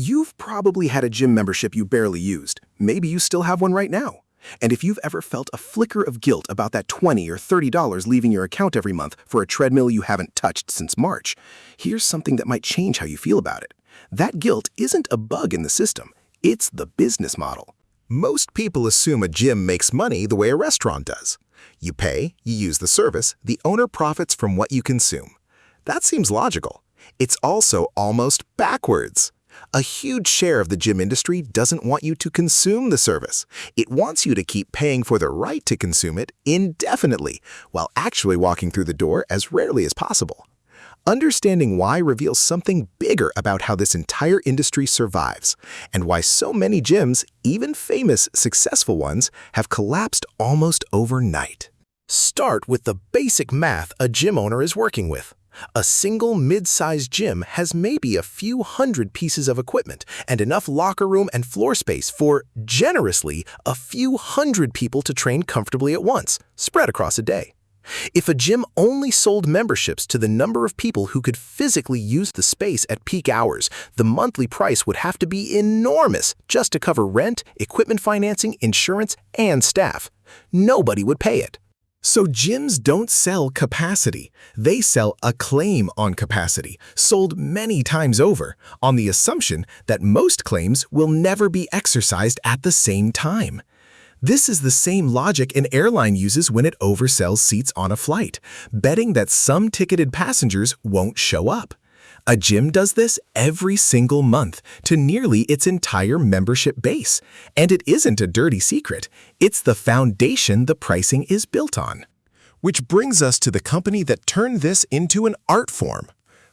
You've probably had a gym membership you barely used. Maybe you still have one right now. And if you've ever felt a flicker of guilt about that $20 or $30 leaving your account every month for a treadmill you haven't touched since March, here's something that might change how you feel about it. That guilt isn't a bug in the system, it's the business model. Most people assume a gym makes money the way a restaurant does. You pay, you use the service, the owner profits from what you consume. That seems logical. It's also almost backwards. A huge share of the gym industry doesn't want you to consume the service. It wants you to keep paying for the right to consume it indefinitely, while actually walking through the door as rarely as possible. Understanding why reveals something bigger about how this entire industry survives, and why so many gyms, even famous, successful ones, have collapsed almost overnight. Start with the basic math a gym owner is working with. A single mid-sized gym has maybe a few hundred pieces of equipment and enough locker room and floor space for, generously, a few hundred people to train comfortably at once, spread across a day. If a gym only sold memberships to the number of people who could physically use the space at peak hours, the monthly price would have to be enormous just to cover rent, equipment financing, insurance, and staff. Nobody would pay it. So gyms don't sell capacity. They sell a claim on capacity, sold many times over, on the assumption that most claims will never be exercised at the same time. This is the same logic an airline uses when it oversells seats on a flight, betting that some ticketed passengers won't show up. A gym does this every single month to nearly its entire membership base. And it isn't a dirty secret. It's the foundation the pricing is built on. Which brings us to the company that turned this into an art form.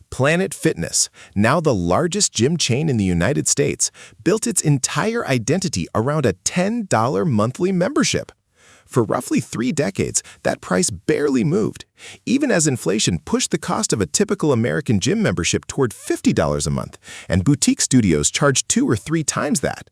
Planet Fitness, now the largest gym chain in the United States, built its entire identity around a $10 monthly membership. For roughly 3 decades, that price barely moved, even as inflation pushed the cost of a typical American gym membership toward $50 a month, and boutique studios charged 2 or 3 times that.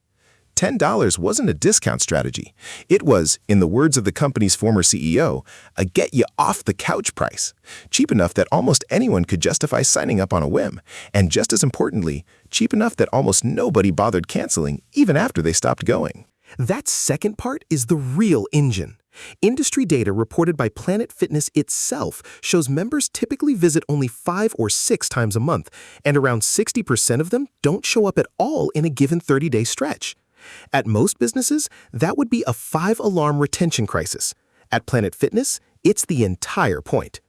$10 wasn't a discount strategy. It was, in the words of the company's former CEO, a get-you-off-the-couch price, cheap enough that almost anyone could justify signing up on a whim, and just as importantly, cheap enough that almost nobody bothered canceling even after they stopped going. That second part is the real engine. Industry data reported by Planet Fitness itself shows members typically visit only 5 or 6 times a month, and around 60% of them don't show up at all in a given 30-day stretch. At most businesses, that would be a 5-alarm retention crisis. At Planet Fitness, it's the entire point.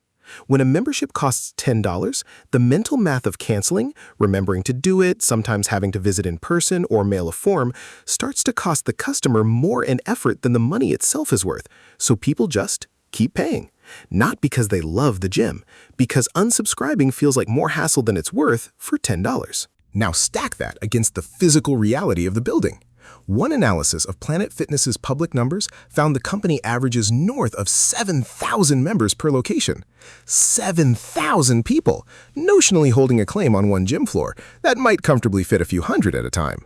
When a membership costs $10, the mental math of canceling, remembering to do it, sometimes having to visit in person or mail a form, starts to cost the customer more in effort than the money itself is worth, so people just keep paying. Not because they love the gym, because unsubscribing feels like more hassle than it's worth for $10. Now stack that against the physical reality of the building. One analysis of Planet Fitness's public numbers found the company averages north of 7,000 members per location. 7,000 people, notionally holding a claim on one gym floor that might comfortably fit a few hundred at a time.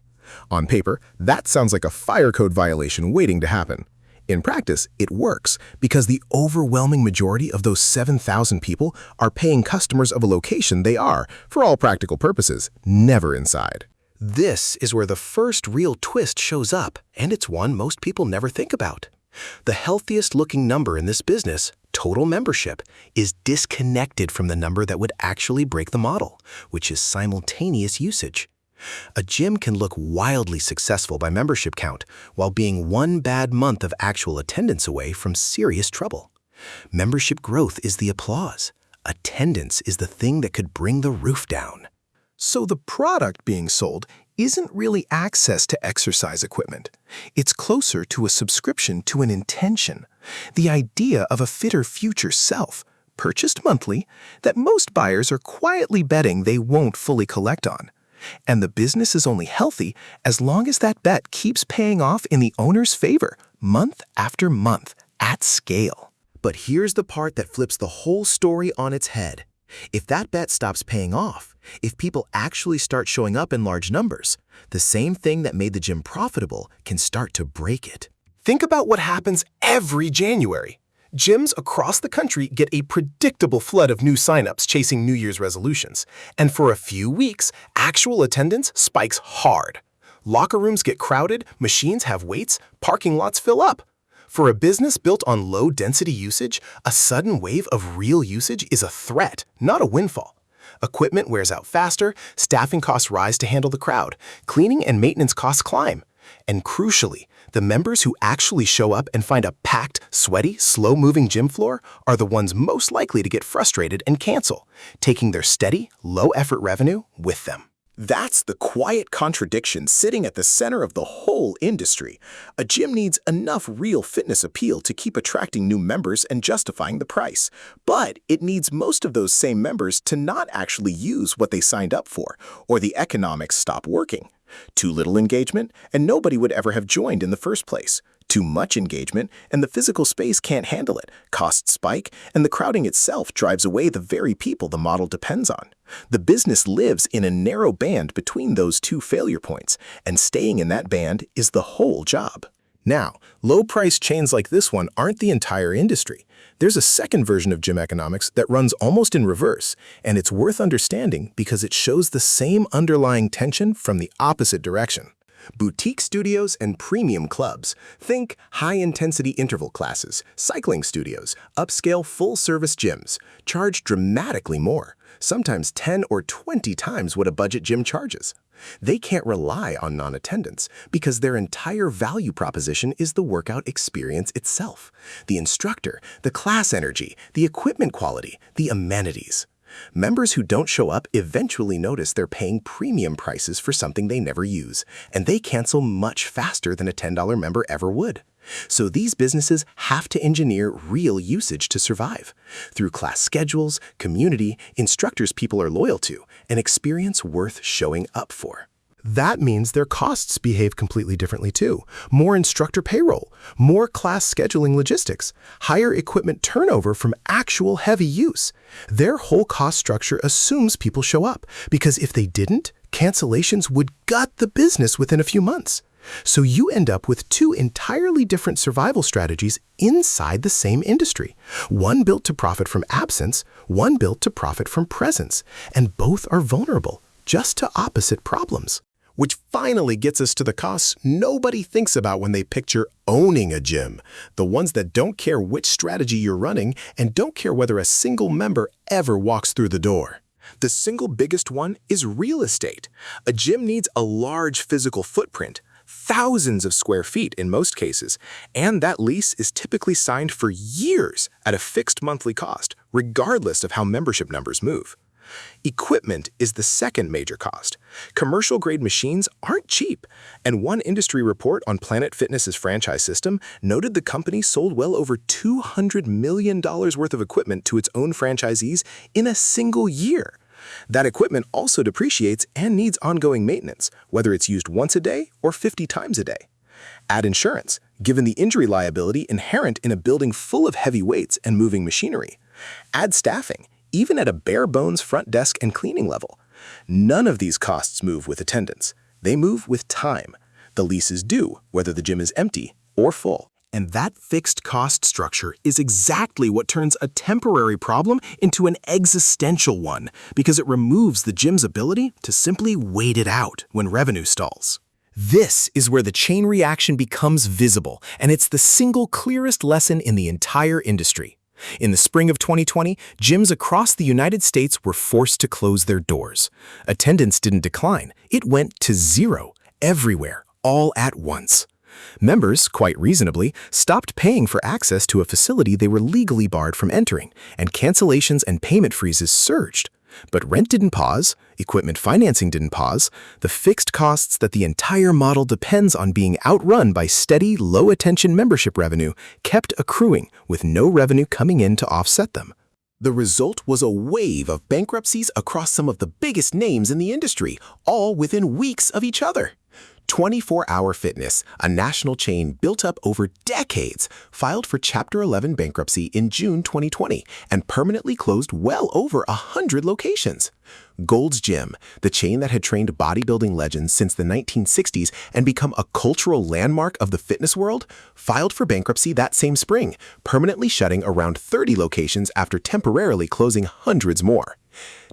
On paper, that sounds like a fire code violation waiting to happen. In practice, it works because the overwhelming majority of those 7,000 people are paying customers of a location they are, for all practical purposes, never inside. This is where the first real twist shows up, and it's one most people never think about. The healthiest-looking number in this business, total membership, is disconnected from the number that would actually break the model, which is simultaneous usage. A gym can look wildly successful by membership count while being one bad month of actual attendance away from serious trouble. Membership growth is the applause. Attendance is the thing that could bring the roof down. So the product being sold isn't really access to exercise equipment. It's closer to a subscription to an intention, the idea of a fitter future self, purchased monthly, that most buyers are quietly betting they won't fully collect on. And the business is only healthy as long as that bet keeps paying off in the owner's favor, month after month, at scale. But here's the part that flips the whole story on its head. If that bet stops paying off, if people actually start showing up in large numbers, the same thing that made the gym profitable can start to break it. Think about what happens every January. Gyms across the country get a predictable flood of new signups chasing New Year's resolutions, and for a few weeks, actual attendance spikes hard. Locker rooms get crowded, machines have waits, parking lots fill up. For a business built on low-density usage, a sudden wave of real usage is a threat, not a windfall. Equipment wears out faster, staffing costs rise to handle the crowd, cleaning and maintenance costs climb. And crucially, the members who actually show up and find a packed, sweaty, slow-moving gym floor are the ones most likely to get frustrated and cancel, taking their steady, low-effort revenue with them. That's the quiet contradiction sitting at the center of the whole industry. A gym needs enough real fitness appeal to keep attracting new members and justifying the price. But it needs most of those same members to not actually use what they signed up for, or the economics stop working. Too little engagement, and nobody would ever have joined in the first place. Too much engagement, and the physical space can't handle it. Costs spike, and the crowding itself drives away the very people the model depends on. The business lives in a narrow band between those two failure points, and staying in that band is the whole job. Now, low-price chains like this one aren't the entire industry. There's a second version of gym economics that runs almost in reverse, and it's worth understanding because it shows the same underlying tension from the opposite direction. Boutique studios and premium clubs. Think high-intensity interval classes, cycling studios, upscale full-service gyms. Charge dramatically more, sometimes 10 or 20 times what a budget gym charges. They can't rely on non-attendance because their entire value proposition is the workout experience itself. The instructor, the class energy, the equipment quality, the amenities. Members who don't show up eventually notice they're paying premium prices for something they never use, and they cancel much faster than a $10 member ever would. So these businesses have to engineer real usage to survive through class schedules, community, instructors people are loyal to, an experience worth showing up for. That means their costs behave completely differently too. More instructor payroll, more class scheduling logistics, higher equipment turnover from actual heavy use. Their whole cost structure assumes people show up, because if they didn't, cancellations would gut the business within a few months. So you end up with two entirely different survival strategies inside the same industry. One built to profit from absence, one built to profit from presence, and both are vulnerable, just to opposite problems. Which finally gets us to the costs nobody thinks about when they picture owning a gym. The ones that don't care which strategy you're running and don't care whether a single member ever walks through the door. The single biggest one is real estate. A gym needs a large physical footprint, thousands of square feet in most cases, and that lease is typically signed for years at a fixed monthly cost, regardless of how membership numbers move. Equipment is the second major cost. Commercial-grade machines aren't cheap, and one industry report on Planet Fitness's franchise system noted the company sold well over $200 million worth of equipment to its own franchisees in a single year. That equipment also depreciates and needs ongoing maintenance, whether it's used once a day or 50 times a day. Add insurance, given the injury liability inherent in a building full of heavy weights and moving machinery. Add staffing, even at a bare-bones front desk and cleaning level. None of these costs move with attendance. They move with time. The lease is due, whether the gym is empty or full. And that fixed cost structure is exactly what turns a temporary problem into an existential one, because it removes the gym's ability to simply wait it out when revenue stalls. This is where the chain reaction becomes visible, and it's the single clearest lesson in the entire industry. In the spring of 2020, gyms across the United States were forced to close their doors. Attendance didn't decline. It went to zero, everywhere, all at once. Members, quite reasonably, stopped paying for access to a facility they were legally barred from entering, and cancellations and payment freezes surged. But rent didn't pause, equipment financing didn't pause, the fixed costs that the entire model depends on being outrun by steady, low-attention membership revenue kept accruing with no revenue coming in to offset them. The result was a wave of bankruptcies across some of the biggest names in the industry, all within weeks of each other. 24-Hour Fitness, a national chain built up over decades, filed for Chapter 11 bankruptcy in June 2020 and permanently closed well over 100 locations. Gold's Gym, the chain that had trained bodybuilding legends since the 1960s and become a cultural landmark of the fitness world, filed for bankruptcy that same spring, permanently shutting around 30 locations after temporarily closing hundreds more.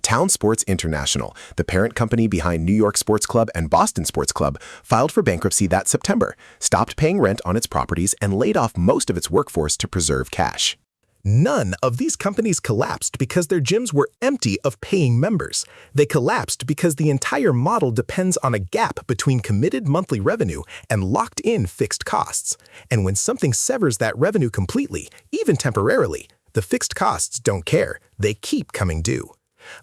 Town Sports International, the parent company behind New York Sports Club and Boston Sports Club, filed for bankruptcy that September, stopped paying rent on its properties, and laid off most of its workforce to preserve cash. None of these companies collapsed because their gyms were empty of paying members. They collapsed because the entire model depends on a gap between committed monthly revenue and locked-in fixed costs. And when something severs that revenue completely, even temporarily, the fixed costs don't care. They keep coming due.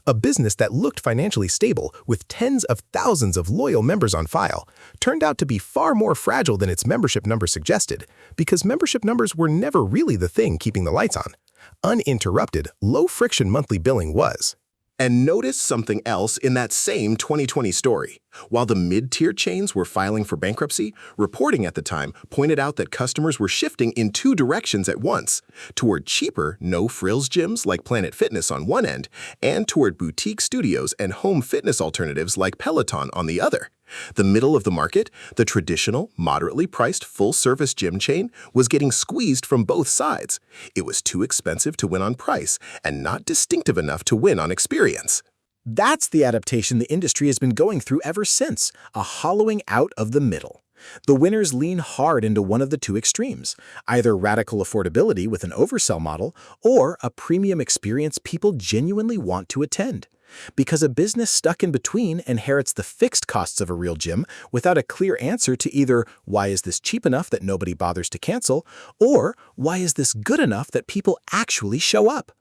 A business that looked financially stable with tens of thousands of loyal members on file turned out to be far more fragile than its membership number suggested, because membership numbers were never really the thing keeping the lights on. Uninterrupted, low-friction monthly billing was. And notice something else in that same 2020 story. While the mid-tier chains were filing for bankruptcy, reporting at the time pointed out that customers were shifting in two directions at once, toward cheaper, no-frills gyms like Planet Fitness on one end, and toward boutique studios and home fitness alternatives like Peloton on the other. The middle of the market, the traditional, moderately priced full-service gym chain, was getting squeezed from both sides. It was too expensive to win on price and not distinctive enough to win on experience. That's the adaptation the industry has been going through ever since, a hollowing out of the middle. The winners lean hard into one of the two extremes, either radical affordability with an oversell model or a premium experience people genuinely want to attend. Because a business stuck in between inherits the fixed costs of a real gym without a clear answer to either why is this cheap enough that nobody bothers to cancel, or why is this good enough that people actually show up.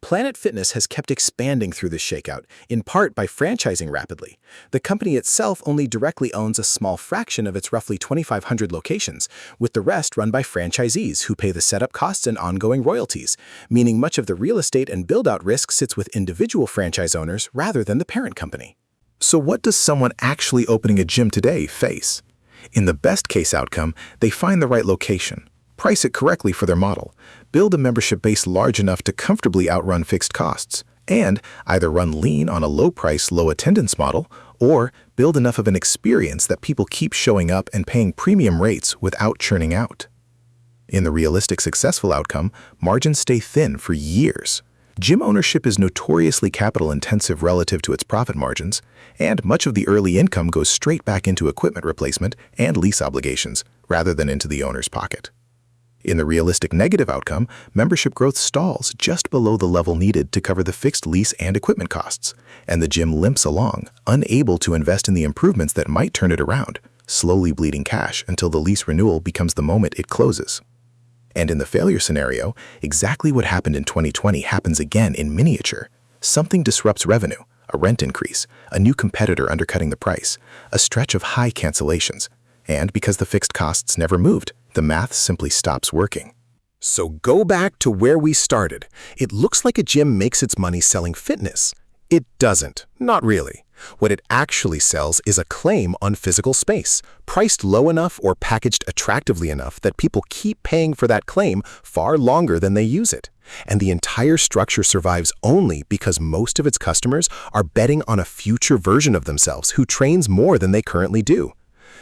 Planet Fitness has kept expanding through this shakeout, in part by franchising rapidly. The company itself only directly owns a small fraction of its roughly 2,500 locations, with the rest run by franchisees who pay the setup costs and ongoing royalties, meaning much of the real estate and build-out risk sits with individual franchise owners rather than the parent company. So what does someone actually opening a gym today face? In the best-case outcome, they find the right location, price it correctly for their model, build a membership base large enough to comfortably outrun fixed costs, and either run lean on a low-price, low-attendance model or build enough of an experience that people keep showing up and paying premium rates without churning out. In the realistic successful outcome, margins stay thin for years. Gym ownership is notoriously capital-intensive relative to its profit margins, and much of the early income goes straight back into equipment replacement and lease obligations rather than into the owner's pocket. In the realistic negative outcome, membership growth stalls just below the level needed to cover the fixed lease and equipment costs, and the gym limps along, unable to invest in the improvements that might turn it around, slowly bleeding cash until the lease renewal becomes the moment it closes. And in the failure scenario, exactly what happened in 2020 happens again in miniature. Something disrupts revenue, a rent increase, a new competitor undercutting the price, a stretch of high cancellations. And because the fixed costs never moved, the math simply stops working. So go back to where we started. It looks like a gym makes its money selling fitness. It doesn't. Not really. What it actually sells is a claim on physical space, priced low enough or packaged attractively enough that people keep paying for that claim far longer than they use it. And the entire structure survives only because most of its customers are betting on a future version of themselves who trains more than they currently do.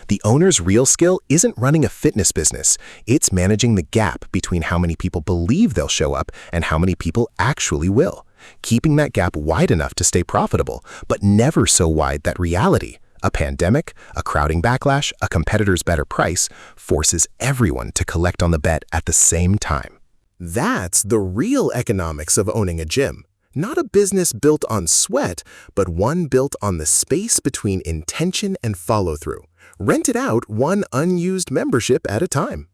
The owner's real skill isn't running a fitness business. It's managing the gap between how many people believe they'll show up and how many people actually will, keeping that gap wide enough to stay profitable, but never so wide that reality, a pandemic, a crowding backlash, a competitor's better price, forces everyone to collect on the bet at the same time. That's the real economics of owning a gym. Not a business built on sweat, but one built on the space between intention and follow-through. Rent it out one unused membership at a time.